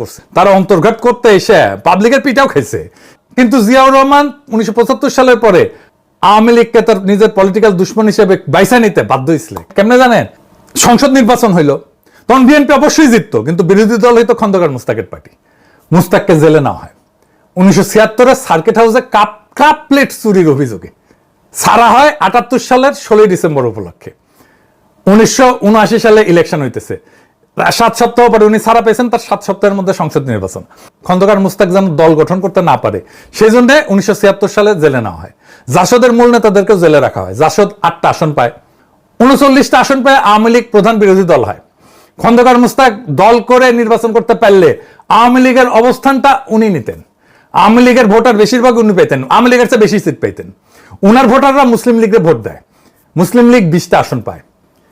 করছে, তারা অন্তর্ঘাত করতে এসে পাবলিকের পিটাও খাইছে। কিন্তু জিয়াউর রহমান 1975 সালের পরে আওয়ামী লীগকে তার নিজের পলিটিক্যাল দুশ্মন হিসেবে বাইসা নিতে বাধ্য হয়েছিল। কেমনে জানেন? সংসদ নির্বাচন হইল, তখন বিএনপি অবশ্যই জিতত, কিন্তু বিরোধী দল হইতো খন্দকার মুস্তাকের পার্টি। মুস্তাককে জেলে নেওয়া হয় 1976 সার্কিট হাউসে কাপ প্লেট চুরির অভিযোগে ছাড়া হয় 78 সালের 16 ডিসেম্বর উপলক্ষে। 1979 সালে ইলেকশন হইতেছে, 7 সপ্তাহ পরে উনি ছাড়া পেয়েছেন, তার 7 সপ্তাহের মধ্যে সংসদ নির্বাচন। খন্দকার মুস্তাক যেন দল গঠন করতে না পারে সেই জন্য 1976 সালে জেলে নেওয়া হয়। জাসদের মূল নেতাদেরকেও জেলে রাখা হয়। জাসদ 8টা আসন পায়, 39টা আসন পায় আওয়ামী লীগ প্রধান বিরোধী দল হয়। খন্দকার মুস্তাক দল করে নির্বাচন করতে পারলে আওয়ামী লীগের অবস্থানটা উনি নিতেন। আওয়ামী লীগের ভোটার বেশিরভাগ উনি পেতেন, আওয়ামী লীগের চেয়ে বেশি সিট পেতেন। উনার ভোটাররা মুসলিম লীগকে ভোট দেয়, মুসলিম লীগ 20টা আসন পায়।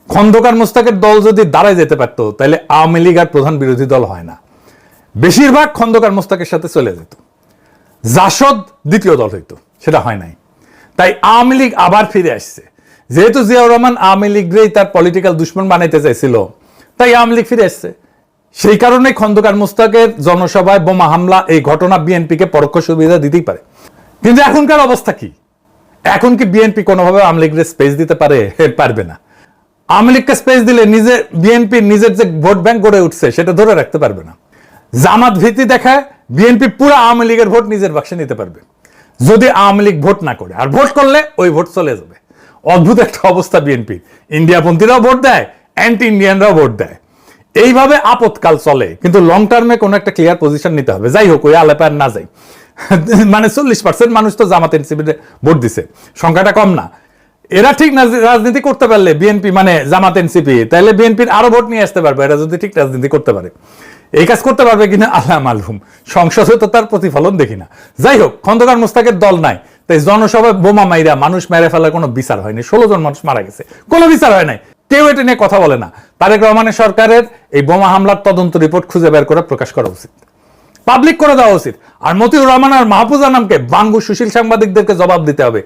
খন্দকার মুস্তাকের দল যদি দাঁড়ায় যেতে পারতো তাহলে আওয়ামী লীগ আর প্রধান বিরোধী দল হয় না, বেশিরভাগ খন্দকার মুস্তাকের সাথে চলে যেত। জাসদ দ্বিতীয় দল হইতো, সেটা হয় নাই। তাই আওয়ামী লীগ আবার ফিরে আসছে। যেহেতু জিয়াউর রহমান আওয়ামী লীগরেই তার পলিটিক্যাল দুশ্মন বানাইতে চাইছিল, তাই আওয়ামী লীগ ফিরে আসছে। সেই কারণে খন্দকার মুস্তাকের জনসভায় বোমা হামলা, এই ঘটনা বিএনপিকে পরোক্ষ সুবিধা দিতেই পারে। কিন্তু এখনকার অবস্থা কি? এখন কি বিএনপি কোনোভাবে আওয়ামী লীগের স্পেস দিতে পারে? পারবে না। আওয়ামী লীগকে স্পেস দিলে বিএনপি নিজের যে ভোট ব্যাংক গড়ে উঠছে সেটা ধরে রাখতে পারবে না। জামাত ভীতি দেখায় বিএনপি পুরো আওয়ামী লীগের ভোট নিজের বাক্সে নিতে পারবে যদি আওয়ামী লীগ ভোট না করে, আর ভোট করলে ওই ভোট চলে যাবে। অদ্ভুত একটা অবস্থা বিএনপি। ইন্ডিয়াপন্থীরাও ভোট দেয়, অ্যান্টি ইন্ডিয়ানরাও ভোট দেয়। এইভাবে আপদকাল চলে, কিন্তু লং টার্মে কোনো একটা ক্লিয়ার পজিশন নিতে হবে। যাই হোক, ওই আলাপে আর না যাই। মানে 40% মানুষ তো জামাত এনসিপিতে ভোট দিছে, সংখ্যাটা কম না। এরা ঠিক না রাজনীতি করতে পারলে বিএনপি মানে জামাত এনসিপি, তাহলে বিএনপির আরো ভোট নিয়ে আসতে পারবে, এরা যদি ঠিক রাজনীতি করতে পারে। এই কাজ করতে পারবে কিনা আল্লাহ মালুম, সংসদে তো তার প্রতিফলন দেখি না। যাই হোক, খন্দকার মুস্তাকের দল নাই, তাই জনসভায় বোমা মাইরা মানুষ মেরে ফেলার কোনো বিচার হয়নি। 16 জন মানুষ মারা গেছে, কোনো বিচার হয় নাই, কেউ এটা নিয়ে কথা বলে না। তারেক রহমানের সরকারের এই বোমা হামলার তদন্ত রিপোর্ট খুঁজে বের করে প্রকাশ করা উচিত, পাবলিক করে দেওয়া উচিত। আর মতিউর রহমান আর মাহফুজা নামকে বাঙ্গু সুশীল সাংবাদিকদেরকে জবাব দিতে হবে,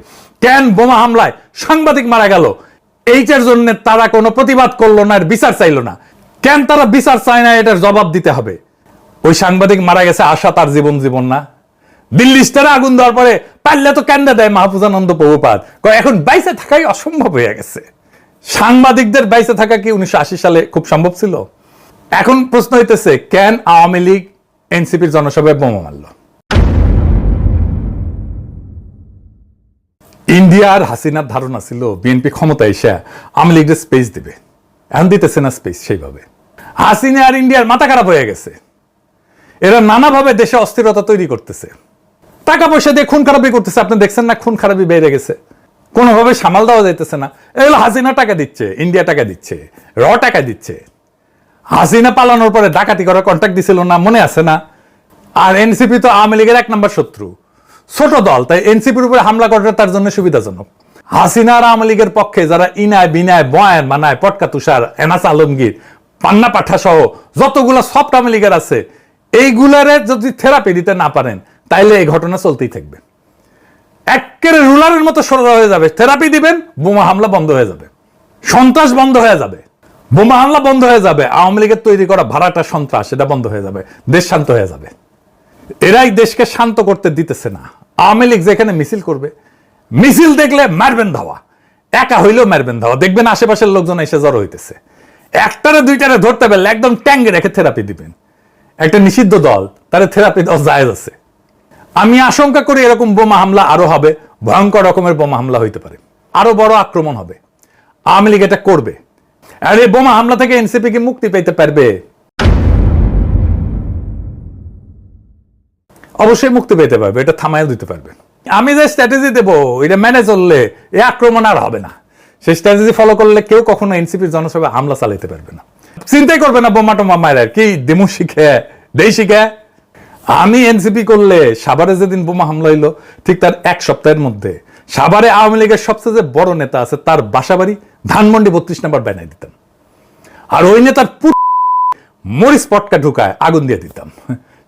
কেন বোমা হামলায় সাংবাদিক মারা গেল, এইটার জন্য তারা কোনো প্রতিবাদ করলো না, বিচার চাইলো না। কেন তারা বিচার চায় না, এটার জবাব দিতে হবে। ওই সাংবাদিক মারা গেছে, আশা তার জীবন না। দিল্লি স্টারে আগুন দেওয়ার পরে পারলে তো কেন্দ্রে দেয় মাহফুজানন্দ প্রভুপাত, এখন বাইসে থাকাই অসম্ভব হয়ে গেছে। সাংবাদিকদের বাইসে থাকা কি 1980 সালে খুব সম্ভব ছিল? এখন প্রশ্ন হইতেছে, কেন আওয়ামী লীগ এনসিপির জনসভায় বোমা মারল? ইন্ডিয়ার হাসিনার ধারণা ছিল বিএনপি ক্ষমতায় এসে আওয়ামী লীগের স্পেস দিবে, এখন দিতেছে না স্পেস সেইভাবে। হাসিনা আর ইন্ডিয়ার মাথা খারাপ হয়ে গেছে, এরা নানাভাবে দেশে অস্থিরতা তৈরি করতেছে, টাকা পয়সা দিয়ে খুন খারাপি করতেছে। আপনি দেখছেন না, খুন খারাপি বেড়ে গেছে, কোনোভাবে সামাল দেওয়া যাইতেছে না। এগুলো হাসিনা টাকা দিচ্ছে, ইন্ডিয়া টাকা দিচ্ছে, টাকা দিচ্ছে। হাসিনা পালানোর পরে ডাকাতি করার কন্ট্রাক্ট দিছিল না, মনে আছে না? আর এনসিপি তো আওয়ামী লীগের 1 নম্বর শত্রু, ছোট দল, তাই এনসিপির উপরে হামলা করাটা তার জন্য সুবিধাজনক। হাসিনা আর আওয়ামী লীগের পক্ষে যারা ইনায় বিনায় বয়ান মানায়, পটকা তুষার, এনাস আলমগীর, পান্না পাঠা সহ যতগুলা সফট আওয়ামী লীগের আছে, এইগুলারে যদি থেরাপি দিতে না পারেন তাইলে এই ঘটনা চলতেই থাকবে। একেবারে রুলারের মতো সরল হয়ে যাবে। থেরাপি দিবেন, বোমা হামলা বন্ধ হয়ে যাবে, সন্ত্রাস বন্ধ হয়ে যাবে, বোমা হামলা বন্ধ হয়ে যাবে, আওয়ামী লীগের তৈরি করা ভাড়াটা সন্ত্রাস এটা বন্ধ হয়ে যাবে, দেশ শান্ত হয়ে যাবে। এরাই দেশকে শান্ত করতে দিতেছে না। আওয়ামী লীগ যেখানে মিছিল করবে, মিছিল দেখলে মারবেন ধাওয়া, একা হইলেও মারবেন ধাওয়া, দেখবেন আশেপাশের লোকজন এসে জড়ো হইতেছে। একটারে দুইটারে ধরতে পারলে একদম ট্যাঙ্গে রেখে থেরাপি দিবেন। একটা নিষিদ্ধ দল, তার থেরাপি দেওয়া জায়েজ আছে। আমি আশঙ্কা করি এরকম বোমা হামলা আরো হবে, ভয়ঙ্কর রকমের বোমা হামলা হইতে পারে, আরো বড় আক্রমণ হবে। আওয়ামী লীগ এটা করবে। আর এই বোমা হামলা থেকে এনসিপি কি মুক্তি পেতে পারবে? অবশ্যই মুক্তি পেতে পারবে, এটা থামাইও দিতে পারবে। আমি যে স্ট্র্যাটেজি দেবো এটা মেনে চললে এই আক্রমণ আর হবে না। সেই স্ট্র্যাটেজি ফলো করলে কেউ কখনো এনসিপির জনসভায় হামলা চালাইতে পারবে না, চিন্তাই করবে না বোমা টোমা মায়ের কি দেমু শিখে দেই শিখে। আমি এনসিপি করলে সাভারে যেদিন বোমা হামলা হইলো ঠিক তার 1 সপ্তাহের মধ্যে সাভারে আওয়ামী লীগের সবচেয়ে যে বড় নেতা আছে তার বাসাবাড়ি ধানমন্ডি 32 নম্বর বানাই দিতাম, আর ওই নেতার মরিচ পটকা ঢুকায় আগুন দিয়ে দিতাম,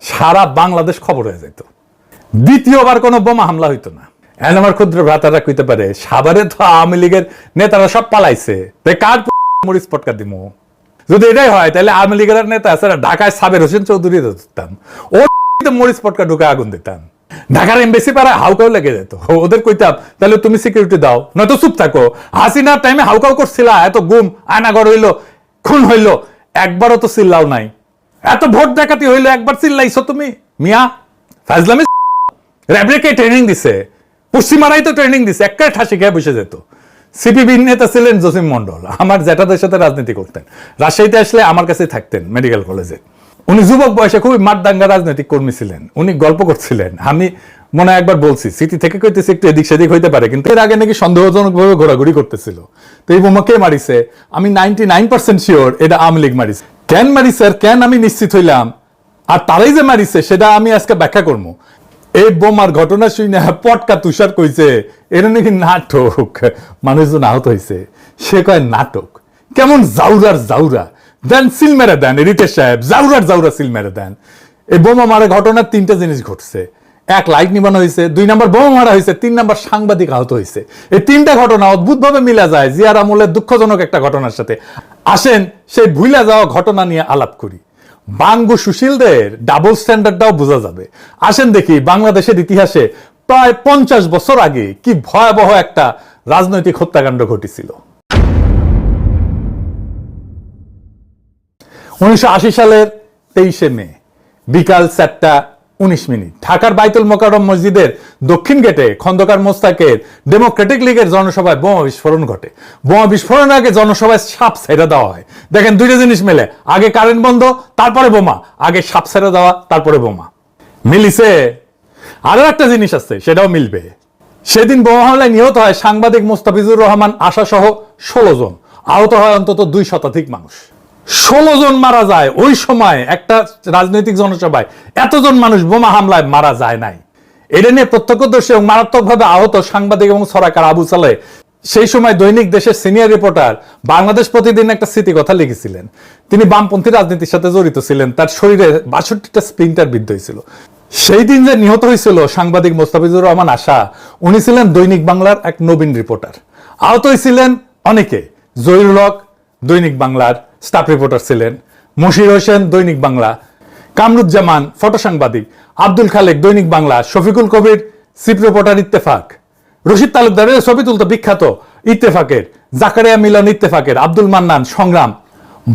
সারা বাংলাদেশ খবর হয়ে যেত। দ্বিতীয়বার কোনো বোমা হামলা হইতো না। এখন আমার ক্ষুদ্র ভ্রাতারা কইতে পারে, সাভারে তো আওয়ামী লীগের নেতারা সব পালাইছে, তাই কার মরিচ পটকা দিমু? যদি এটাই হয় তাহলে আওয়ামী লীগের নেতা আছে ঢাকায় সাবের হোসেন চৌধুরী ধরতাম, ও মরিচ পটকা ঢুকে আগুন দিতাম, ঢাকার এমবেসি পাড়ায় হাউকাও লেগে যেত, ওদের কইতাম তাহলে তুমি সিকিউরিটি দাও, নয়তো চুপ থাকো। হাসিনার টাইমে হাউকাও করছিলা, এত গুম আয়নাগর হইলো, খুন হইলো, একবারও তো চিল্লাও নাই। এত ভোট ডাকাতি হইলো, একবার চিল্লাইছো তুমি? মিয়া ফাজলামি। র্যাবরেকে ট্রেনিং দিছে, পশ্চিমারাই তো ট্রেনিং দিছে, একটা ঠাসি খেয়ে বসে যেত। সিপিবি নেতা ছিলেন জসিম মন্ডল, আমার জ্যাঠাদের সাথে রাজনীতি করতেন, রাজশাহীতে আসলে আমার কাছে থাকতেন মেডিকেল কলেজে। উনি যুবক বয়সে খুবই মাঠদাঙ্গা রাজনৈতিক কর্মী ছিলেন, উনি গল্প করছিলেন, আমি মনে হয় একবার বলছি, সিটি থেকে কইতেছি একটু এদিক সেদিক হইতে পারে, কিন্তু এর আগে নাকি সন্দেহজনক ভাবে ঘোরাঘুরি করতেছিল। তো এই বোমা কে মারিছে? আমি 99% শিওর এটা আওয়ামী লীগ মারিছে। কেন মারিছে আর কেন আমি নিশ্চিত হইলাম, আর তারাই যে মারিছে সেটা আমি আজকে ব্যাখ্যা করবো। এই বোমার ঘটনা শুনে পটকা তুষার কইছে এটা নাকি নাটক, মানুষজন আহত হয়েছে, সে কয় নাটক। কেমন জাউরার জাউরা দেন, সিল মেরে দেন রিতেশ সাহেব, জাউরার জাউরা সিল মেরে দেন। এই বোমা মারা ঘটনার তিনটা জিনিস ঘটছে, এক লাইট নিবানো হয়েছে, 2 নাম্বার বোমা মারা হয়েছে, 3 নাম্বার সাংবাদিক আহত হয়েছে। এই তিনটা ঘটনা অদ্ভুত ভাবে মিলা যায় জিয়ার আমলের দুঃখজনক একটা ঘটনার সাথে। আসেন সেই ভুলে যাওয়া ঘটনা নিয়ে আলাপ করি, বাঙ্গু সুশীলদের ডাবল স্ট্যান্ডার্ডটাও বোঝা যাবে। আসেন দেখি বাংলাদেশের ইতিহাসে প্রায় 50 বছর আগে কি ভয়াবহ একটা রাজনৈতিক হত্যাকাণ্ড ঘটেছিল। 1980 সালের 23শে মে বিকাল 4:19 ঢাকার বাইতুল মোকাররম মসজিদের দক্ষিণ গেটে খন্দকার মোস্তাকের ডেমোক্রেটিক লীগের জনসভায় বোমা বিস্ফোরণ ঘটে। বোমা বিস্ফোরণের আগে জনসভায় সাপ ছেড়ে দেওয়া হয়। দেখেন দুইটা জিনিস মেলে, আগে কারেন্ট বন্ধ তারপরে বোমা, আগে সাপ ছেড়ে দেওয়া তারপরে বোমা। মিলিছে? আরো একটা জিনিস আছে, সেটাও মিলবে। সেদিন বোমা হামলায় নিহত হয় সাংবাদিক মোস্তাফিজুর রহমান আশা সহ 16 জন, আহত হয় অন্তত 2 শতাধিক মানুষ। 16 জন মারা যায়। ওই সময় একটা রাজনৈতিক জনসভায় এতজন মানুষ বোমা হামলায় মারা যায় নাই। এটা নিয়ে প্রত্যক্ষদর্শী এবং মারাত্মকভাবে আহত সাংবাদিক এবং ছড়াকার আবু সালেহ সেই সময় দৈনিক দেশের সিনিয়র রিপোর্টার বাংলাদেশ প্রতিদিন একটা স্মৃতি কথা লিখেছিলেন। তিনি বামপন্থী রাজনীতির সাথে জড়িত ছিলেন, তার শরীরে 62টা স্প্লিন্টার বিদ্ধ হয়েছিল। সেই দিন যে নিহত হয়েছিল সাংবাদিক মোস্তাফিজুর রহমান আশা, উনি ছিলেন দৈনিক বাংলার এক নবীন রিপোর্টার। আহত হয়েছিলেন অনেকে, জহিরুল হক দৈনিক বাংলার স্টাফ রিপোর্টার ছিলেন, মশির হোসেন দৈনিক বাংলা, কামরুজ্জামান ফটো সাংবাদিক, আব্দুল খালেক দৈনিক বাংলা, শফিকুল কবির চিফ রিপোর্টার ইত্তেফাক, রশিদ তালুকদারের ছবি তুলতে বিখ্যাত ইত্তেফাকের, জাকারিয়া মিলন ইত্তেফাকের, আব্দুল মান্নান সংগ্রাম,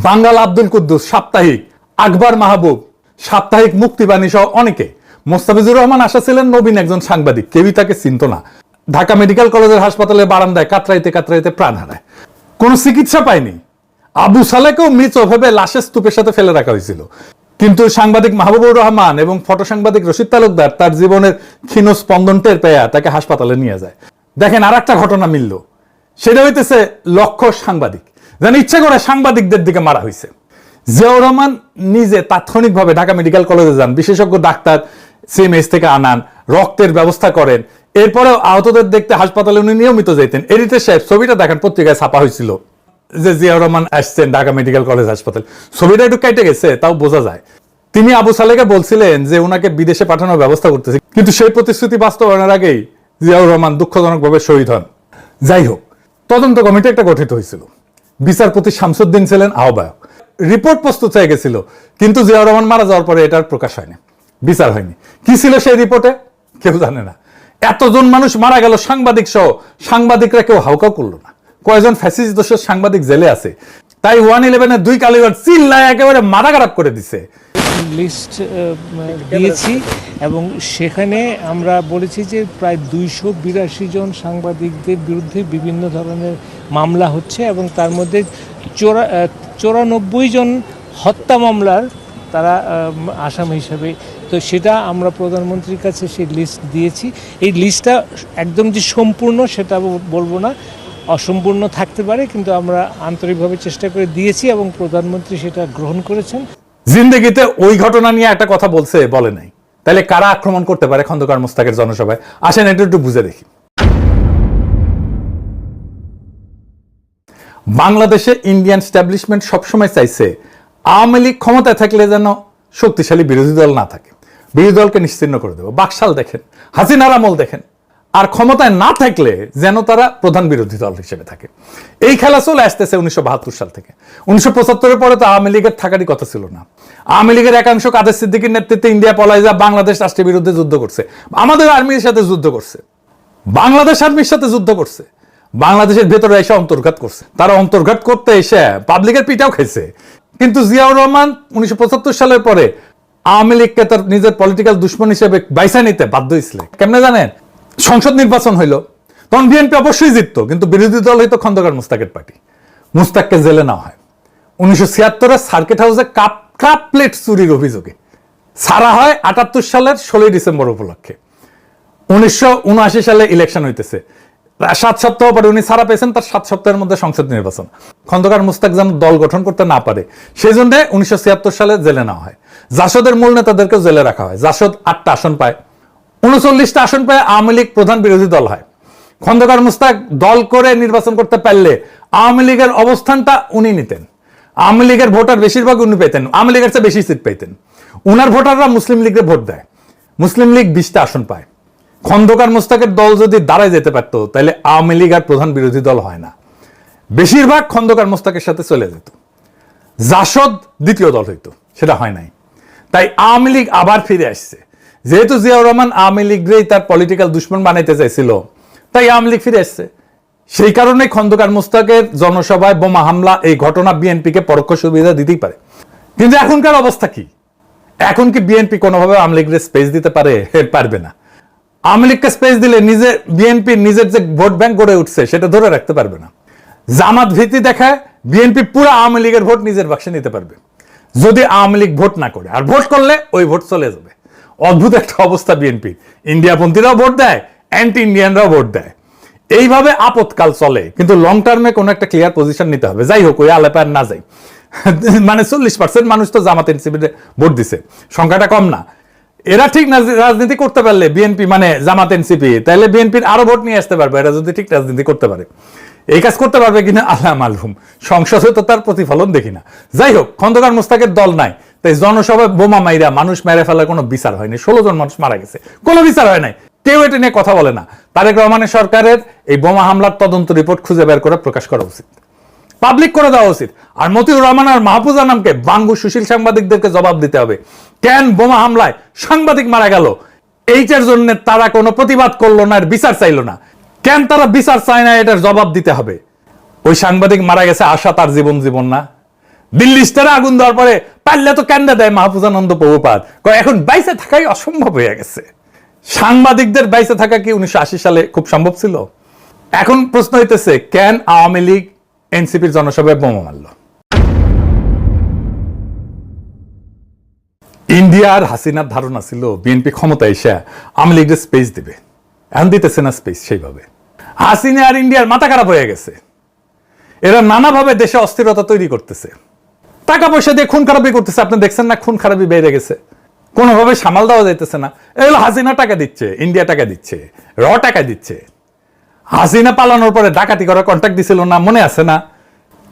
বাঙ্গাল আব্দুল কুদ্দুস সাপ্তাহিক, আকবর মাহবুব সাপ্তাহিক, মুক্তিবাণী সহ অনেকে। মোস্তাফিজুর রহমান আশা ছিলেন নবীন একজন সাংবাদিক, কেউই তাকে চিনত না। ঢাকা মেডিকেল কলেজের হাসপাতালের বারান্দায় কাতরাইতে কাতরাইতে প্রাণ হারায়, কোনো চিকিৎসা পায়নি। আবু সালেকেও মৃত ভেবে লাশের স্তূপের সাথে ফেলে রাখা হয়েছিল, কিন্তু সাংবাদিক মাহবুবুর রহমান এবং ফটো সাংবাদিক রশিদ তালুকদার তার জীবনের ক্ষীণ স্পন্দন টের পেয়ে তাকে হাসপাতালে নিয়ে যায়। দেখেন আর একটা ঘটনা মিলল, সেটা হইতেছে লক্ষ্য সাংবাদিক, যেন ইচ্ছে করে সাংবাদিকদের দিকে মারা হয়েছে। জিয়াউর রহমান নিজে তাৎক্ষণিকভাবে ঢাকা মেডিকেল কলেজে যান, বিশেষজ্ঞ ডাক্তার সিএমএইচ থেকে আনান, রক্তের ব্যবস্থা করেন। এরপরেও আহতদের দেখতে হাসপাতালে উনি নিয়মিত যেতেন। এডিটর সাহেব ছবিটা দেখেন, পত্রিকায় ছাপা হয়েছিল যে জিয়াউর রহমান আসছেন ঢাকা মেডিকেল কলেজ হাসপাতাল। ছবিটা একটু কেটে গেছে, তাও বোঝা যায়। তিনি আবু সালেহকে বলছিলেন যে ওনাকে বিদেশে পাঠানোর ব্যবস্থা করতেছে, কিন্তু সেই প্রতিশ্রুতি বাস্তবায়নের আগেই জিয়াউর রহমান দুঃখজনকভাবে শহীদ হন। যাই হোক, তদন্ত কমিটি একটা গঠিত হয়েছিল, বিচারপতি শামসুদ্দিন ছিলেন আহ্বায়ক। রিপোর্ট প্রস্তুত হয়ে গেছিল, কিন্তু জিয়াউর রহমান মারা যাওয়ার পরে এটার প্রকাশ হয়নি, বিচার হয়নি। কি ছিল সেই রিপোর্টে কেউ জানে না। এতজন মানুষ মারা গেল, সাংবাদিক সহ, সাংবাদিকরা কেউ হাউকাও করলো না। কয়েকজন ফ্যাসিস্ট দোষের সাংবাদিক জেলে আছে, তাই 111-এর 2 কালীগঞ্জ চিল্লায় একেবারে মাথা খারাপ করে দিছে। লিস্ট দিয়েছি এবং সেখানে আমরা বলেছি যে প্রায় 282 জন সাংবাদিকদের বিরুদ্ধে বিভিন্ন ধরনের মামলা হচ্ছে এবং তার মধ্যে 94 জন হত্যা মামলার তারা আসামি হিসাবে। তো সেটা আমরা প্রধানমন্ত্রীর কাছে সেই লিস্ট দিয়েছি। এই লিস্টটা একদম যে সম্পূর্ণ সেটা বলবো না, অসম্পূর্ণ থাকতে পারে, কিন্তু আমরা আন্তরিকভাবে চেষ্টা করে দিয়েছি এবং প্রধানমন্ত্রী সেটা গ্রহণ করেছেন। জিন্দেগিতে ওই ঘটনা নিয়ে একটা কথা বলছে, বলে নাই, তাহলে কারা আক্রমণ করতে পারে খন্দকার মোস্তাকের জনসভায়? আসেন এটা একটু বুঝে দেখি। বাংলাদেশে ইন্ডিয়ান স্ট্যাবলিশমেন্ট সবসময় চাইছে আওয়ামী লীগ ক্ষমতায় থাকলে যেন শক্তিশালী বিরোধী দল না থাকে, বিরোধী দলকে নিশ্চিহ্ন করে দেবো। বাকশাল দেখেন, হাসিনার আমল দেখেন, আর ক্ষমতায় না থাকলে যেন তারা প্রধান বিরোধী দল হিসেবে থাকে। এই খেলা চলে আসতেছে 1972 সাল থেকে। 1975-এর পরে তো আওয়ামী লীগের থাকারই কথা ছিল না। আওয়ামী লীগের একাংশ কাদের সিদ্দিকীর নেতৃত্বে ইন্ডিয়া পলায় যা বাংলাদেশ রাষ্ট্রের বিরুদ্ধে যুদ্ধ করছে, আমাদের আর্মির সাথে যুদ্ধ করছে, বাংলাদেশ আর্মির সাথে যুদ্ধ করছে, বাংলাদেশের ভেতরে এসে অন্তর্ঘাত করছে। তারা অন্তর্ঘাত করতে এসে পাবলিকের পিটাও খাইছে। কিন্তু জিয়াউর রহমান 1975 সালের পরে আওয়ামী লীগকে তার নিজের পলিটিক্যাল দুশ্মন হিসেবে বাইসা নিতে বাধ্য হয়েছিল। কেমনে জানেন? সংসদ নির্বাচন হইলো, তখন বিএনপি অবশ্যই জিততো, কিন্তু বিরোধী দল হইতো খন্দকার মুস্তাকের পার্টি। মুস্তাককে জেলে নেওয়া হয় 1976-এ সার্কিট হাউসে কাপ প্লেট চুরির অভিযোগে। ছাড়া হয় 78 সালের 16 ডিসেম্বর উপলক্ষে। 1979 সালে ইলেকশন হইতেছে, 7 সপ্তাহ পরে উনি ছাড়া পেয়েছেন, তার 7 সপ্তাহের মধ্যে সংসদ নির্বাচন। খন্দকার মুস্তাক যেন দল গঠন করতে না পারে সেই জন্য 1976 সালে জেলে নেওয়া হয়। জাসদের মূল নেতাদেরকে জেলে রাখা হয়। জাসদ 8টা আসন পায়, 39টা আসন পায়, আওয়ামী লীগ প্রধান বিরোধী দল হয়। খন্দকার মুস্তাক দল করে নির্বাচন করতে পারলে আওয়ামী লীগের অবস্থানটা উনি নিতেন। আওয়ামী লীগের ভোটার বেশিরভাগ উনি পেতেন, আওয়ামী লীগের চেয়ে বেশি সিট পেতেন। উনার ভোটাররা মুসলিম লীগের ভোট দেয়, মুসলিম লীগ 20টা আসন পায়। খন্দকার মুস্তাকের দল যদি দাঁড়ায় যেতে পারত তাহলে আওয়ামী লীগ আর প্রধান বিরোধী দল হয় না, বেশিরভাগ খন্দকার মুস্তাকের সাথে চলে যেত। জাসদ দ্বিতীয় দল হইতো, সেটা হয় নাই। তাই আওয়ামী লীগ আবার ফিরে আসছে। যেহেতু জিয়াউর রহমান আওয়ামী লীগরেই তার পলিটিক্যাল দুশ্মন বানাইতে চাইছিল, তাই আওয়ামী লীগ ফিরে আসছে। সেই কারণে খন্দকার মুস্তাকের জনসভায় বোমা হামলা, এই ঘটনা বিএনপিকে পরোক্ষ সুবিধা দিতেই পারে। কিন্তু এখনকার অবস্থা কি? এখন কি বিএনপি কোনোভাবে আওয়ামী লীগের স্পেস দিতে পারে? পারবে না। আওয়ামী লীগকে স্পেস দিলে বিএনপি নিজের যে ভোট ব্যাংক গড়ে উঠছে সেটা ধরে রাখতে পারবে না। জামাত ভীতি দেখায় বিএনপি পুরো আওয়ামী লীগের ভোট নিজের বাক্সে নিতে পারবে যদি আওয়ামী লীগ ভোট না করে। আর ভোট করলে ওই ভোট চলে যাবে। অদ্ভুত একটা অবস্থা বিএনপি। ইন্ডিয়াপন্থীরাও ভোট দেয়, অ্যান্টি ইন্ডিয়ানরাও ভোট দেয়। এইভাবে আপদকাল চলে, কিন্তু লং টার্মে কোনো একটা ক্লিয়ার পজিশন নিতে হবে। যাই হোক, ওই আলেপে আর না যাই। মানে 40% মানুষ তো জামাত এনসিপিতে ভোট দিছে, সংখ্যাটা কম না। এরা ঠিক রাজনীতি করতে পারলে বিএনপি মানে জামাত এনসিপি, তাহলে বিএনপির আরো ভোট নিয়ে আসতে পারবে। এরা যদি ঠিক রাজনীতি করতে পারে, এই কাজ করতে পারবে কিনা আল্লাহ মালুম। সংসদে তো তার প্রতিফলন দেখি না। যাই হোক, খন্দকার মুস্তাকের দল নাই, তাই জনসভায় বোমা মাইরা মানুষ মেরে ফেলার কোনো বিচার হয়নি। 16 জন মানুষ মারা গেছে, কোনো বিচার হয় নাই। কেউ এটা নিয়ে কথা বলে না। তারেক রহমানের সরকারের এই বোমা হামলার তদন্ত রিপোর্ট খুঁজে বের করে প্রকাশ করা উচিত, পাবলিক করে দেওয়া উচিত। আর মতিউর রহমান আর মাহফুজা নামকে বাঙ্গু সুশীল সাংবাদিকদেরকে জবাব দিতে হবে। কেন বোমা হামলায় সাংবাদিক মারা গেল, এইটার জন্য তারা কোনো প্রতিবাদ করলো না, বিচার চাইলো না। কেন তারা বিচার চায় না, এটার জবাব দিতে হবে। ওই সাংবাদিক মারা গেছে, আশা তার জীবন না। দিল্লি স্টারে আগুন দেওয়ার পরে পারলে তো কেন্দ্র দেয় মাহফুজানন্দ প্রভুপাত, এখন বাইসে থাকাই অসম্ভব হয়ে গেছে। সাংবাদিকদের বাইসে থাকা কি 1980 সালে খুব সম্ভব ছিল? এখন প্রশ্ন হইতেছে, কেন আওয়ামী লীগ এনসিপির জনসভায় বোমা মারল? ইন্ডিয়ার হাসিনার ধারণা ছিল বিএনপি ক্ষমতায় এসে আওয়ামী লীগের স্পেস দিবে। এখন দিতেছে না স্পেস সেইভাবে। হাসিনা আর ইন্ডিয়ার মাথা খারাপ হয়ে গেছে। এরা নানাভাবে দেশে অস্থিরতা তৈরি করতেছে, টাকা পয়সা দিয়ে খুন খারাপি করতেছে। আপনি দেখছেন না, খুন খারাপি বেড়ে গেছে, কোনোভাবে সামাল দেওয়া যাইতেছে না। এগুলো হাসিনা টাকা দিচ্ছে, ইন্ডিয়া টাকা দিচ্ছে, টাকা দিচ্ছে। হাসিনা পালানোর পরে ডাকাতি করার কন্ট্রাক্ট দিছিল না, মনে আছে না?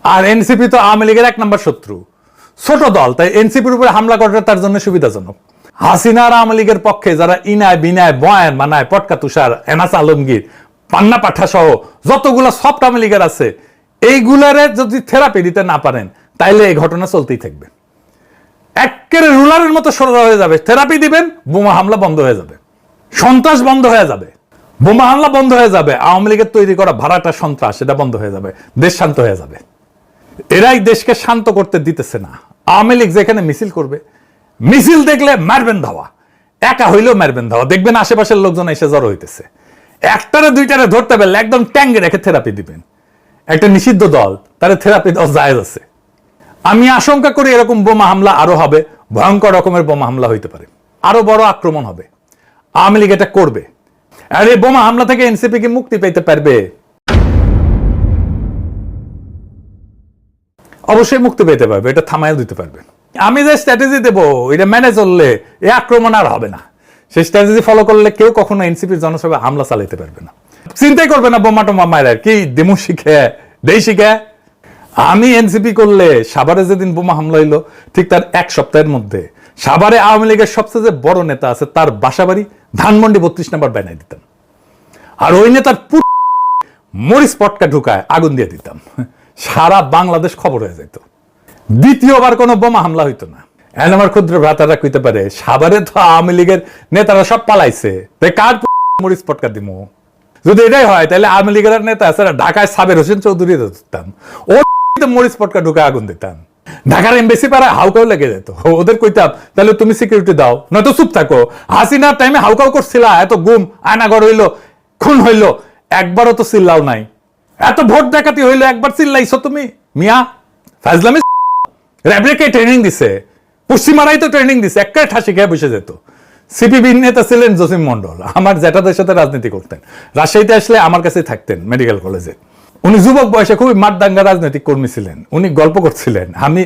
আর এনসিপি তো আওয়ামী লীগের 1 নম্বর শত্রু, ছোট দল, তাই এনসিপির উপরে হামলা করাটা তার জন্য সুবিধাজনক। হাসিনা আর আওয়ামী লীগের পক্ষে যারা ইনায় বিনায় বয়ান মানায়, পটকা তুষার, এনাস আলমগীর, পান্না পাঠা সহ যতগুলা সফট আওয়ামী লীগের আছে, এইগুলারে যদি থেরাপি দিতে না পারেন তাইলে এই ঘটনা চলতেই থাকবে। একেবারে রুলারের মতো সোজা হয়ে যাবে। থেরাপি দিবেন, বোমা হামলা বন্ধ হয়ে যাবে, সন্ত্রাস বন্ধ হয়ে যাবে, বোমা হামলা বন্ধ হয়ে যাবে, আওয়ামী লীগের তৈরি করা ভাড়াটা সন্ত্রাস সেটা বন্ধ হয়ে যাবে, দেশ শান্ত হয়ে যাবে। এরাই দেশকে শান্ত করতে দিতেছে না। আওয়ামী লীগ যেখানে মিছিল করবে, মিছিল দেখলে মারবেন ধাওয়া, একা হইলেও মারবেন ধাওয়া। দেখবেন আশেপাশের লোকজন এসে জড়ো হইতেছে, একটারে দুইটারে ধরতে পারলে একদম ট্যাঙ্গে রেখে থেরাপি দিবেন। একটা নিষিদ্ধ দল, তার থেরাপি দেওয়া জায়েজ আছে। আমি আশঙ্কা করি এরকম বোমা হামলা আরো হবে, ভয়ঙ্কর রকমের বোমা হামলা হইতে পারে, আরো বড় আক্রমণ হবে। আওয়ামী লীগ এটা করবে। আর এই বোমা হামলা থেকে এনসিপি কি মুক্তি পেতে পারবে? অবশ্যই মুক্তি পেতে পারবে, এটা থামাইয়া দিতে পারবে। আমি যে স্ট্র্যাটেজি দেবো এটা মেনে চললে এই আক্রমণ আর হবে না। সেই স্ট্র্যাটেজি ফলো করলে কেউ কখনো এনসিপির জনসভায় হামলা চালাইতে পারবে না, চিন্তাই করবে না বোমা টোমা মায়ের কি দেমু শিখে দেই শিখে। আমি এনসিপি করলে সাভারে যেদিন বোমা হামলা হইলো ঠিক তার 1 সপ্তাহের মধ্যে সাভারে আওয়ামী লীগের সবচেয়ে যে বড় নেতা আছে তার বাসাবাড়ি ধানমন্ডি 32 নম্বর বানাই দিতাম। আর ওই নেতার মরিচ পটকা ঢুকায় আগুন দিয়ে দিতাম, সারা বাংলাদেশ খবর হয়ে যেত, দ্বিতীয়বার কোনো বোমা হামলা হইতো না। এখন আমার ক্ষুদ্র ভ্রাতারা কইতে পারে সাভারে তো আওয়ামী লীগের নেতারা সব পালাইছে, তাই কার মরিচ পটকা দিব? যদি এটাই হয় তাহলে আওয়ামী লীগের নেতা আছে ঢাকায় সাবের হোসেন চৌধুরী ধরতাম, ও মরিচ পটকা ঢুকায় আগুন দিতাম, ঢাকার এমবেসি পাড়ায় হাউকাও লেগে যেত, ওদের কইতাম তাহলে তুমি সিকিউরিটি দাও, নয়তো চুপ থাকো। হাসিনার টাইমে হাউকাও করছিলা, এত গুম আয়নাগর হইলো, খুন হইলো, একবারও তো চিল্লাও নাই। এত ভোট ডাকাতি হইলো, একবার চিল্লাইছো তুমি? মিয়া ফাজলামি র্যাবরেকে ট্রেনিং দিছে, পশ্চিমারাই তো ট্রেনিং দিছে, একটা ঠাসি খেয়ে বসে যেত। সিপিবি নেতা ছিলেন জসিম মন্ডল, আমার জ্যাঠাদের সাথে রাজনীতি করতেন, রাজশাহীতে আসলে আমার কাছে থাকতেন মেডিকেল কলেজে। উনি যুবক বয়সে খুবই মারদাঙ্গা রাজনৈতিক কর্মী ছিলেন, উনি গল্প করছিলেন, আমি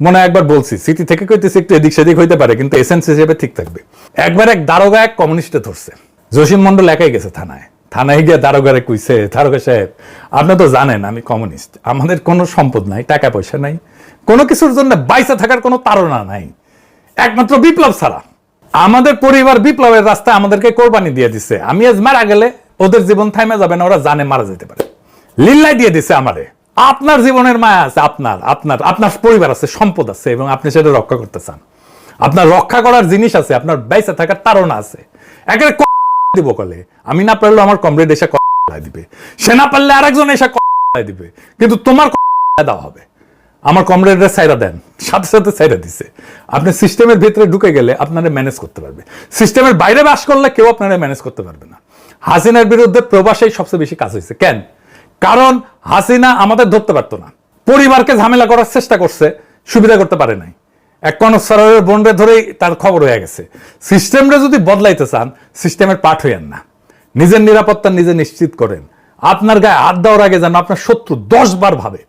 মনে হয় একবার বলছি, সিটি থেকে কইতেছি একটু এদিক সেদিক হইতে পারে কিন্তু এসেন্স হিসেবে ঠিক থাকবে। একবার এক দারোগা এক কমিউনিস্টে ধরছে, জসিম মন্ডল একাই গেছে থানায় গিয়ে দারোগারে কইছে, দারোগা সাহেব আপনি তো জানেন আমি কমিউনিস্ট, আমাদের কোনো সম্পদ নাই, টাকা পয়সা নাই, কোনো কিছুর জন্য বাইসে থাকার কোনো তাড়না নাই, একমাত্র বিপ্লব ছাড়া। আমাদের পরিবার বিপ্লবের রাস্তায় আমাদেরকে কোরবানি দিয়ে দিছে, আমি আজ মারা গেলে ওদের জীবন থামে যাবে না, ওরা জানে মারা যেতে পারে, লিল্লাই দিয়ে দিছে আমারে। আপনার জীবনের মায়া আছে, আপনার পরিবার আছে, সম্পদ আছে, এবং আপনি সেটা রক্ষা করতে চান, আপনার রক্ষা করার জিনিস আছে, আপনার বাইসে থাকার তাড়না আছে। একেবারে দিব কলে, আমি না পারলে আমার কমরেড এসে দিবে, সে না পারলে আরেকজন এসে দিবে, কিন্তু তোমার দেওয়া হবে। আমার কমরেডরা সাইরা দেন, সাথে সাথে সাইরা দিছে। আপনি সিস্টেমের ভিতরে ঢুকে গেলে আপনারা ম্যানেজ করতে পারবে, সিস্টেমের বাইরে বাস করলে কেউ আপনারা ম্যানেজ করতে পারবে না। হাসিনার বিরুদ্ধে প্রবাসেই সবচেয়ে বেশি কাজ হয়েছে। কেন? কারণ হাসিনা আমাদের ধরতে পারতো না, পরিবারকে ঝামেলা করার চেষ্টা করছে, সুবিধা করতে পারে নাই, এক কনসারের বন্ডে ধরেই তার খবর হয়ে গেছে। সিস্টেমটা যদি বদলাইতে চান, সিস্টেমের পার্ট হইয়েন না, নিজের নিরাপত্তা নিজে নিশ্চিত করেন। আপনার গায়ে হাত দেওয়ার আগে যেন আপনার শত্রু 10 বার ভাবে।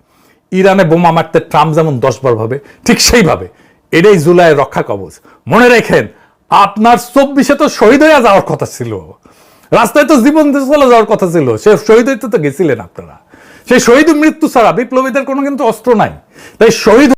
ইরানে বোমা মারতে ট্রাম্প যেমন 10 বার ভাবে, ঠিক সেইভাবে এটাই জুলাইয়ের রক্ষা কবচ। মনে রাখেন, আপনার 24-এ তো শহীদ হয়ে যাওয়ার কথা ছিল, রাস্তায় তো জীবন চলে যাওয়ার কথা ছিল, সে শহীদ হইতে তো গেছিলেন আপনারা। সেই শহীদ মৃত্যু ছাড়া বিপ্লবীদের কোনো কিন্তু অস্ত্র নাই, তাই শহীদ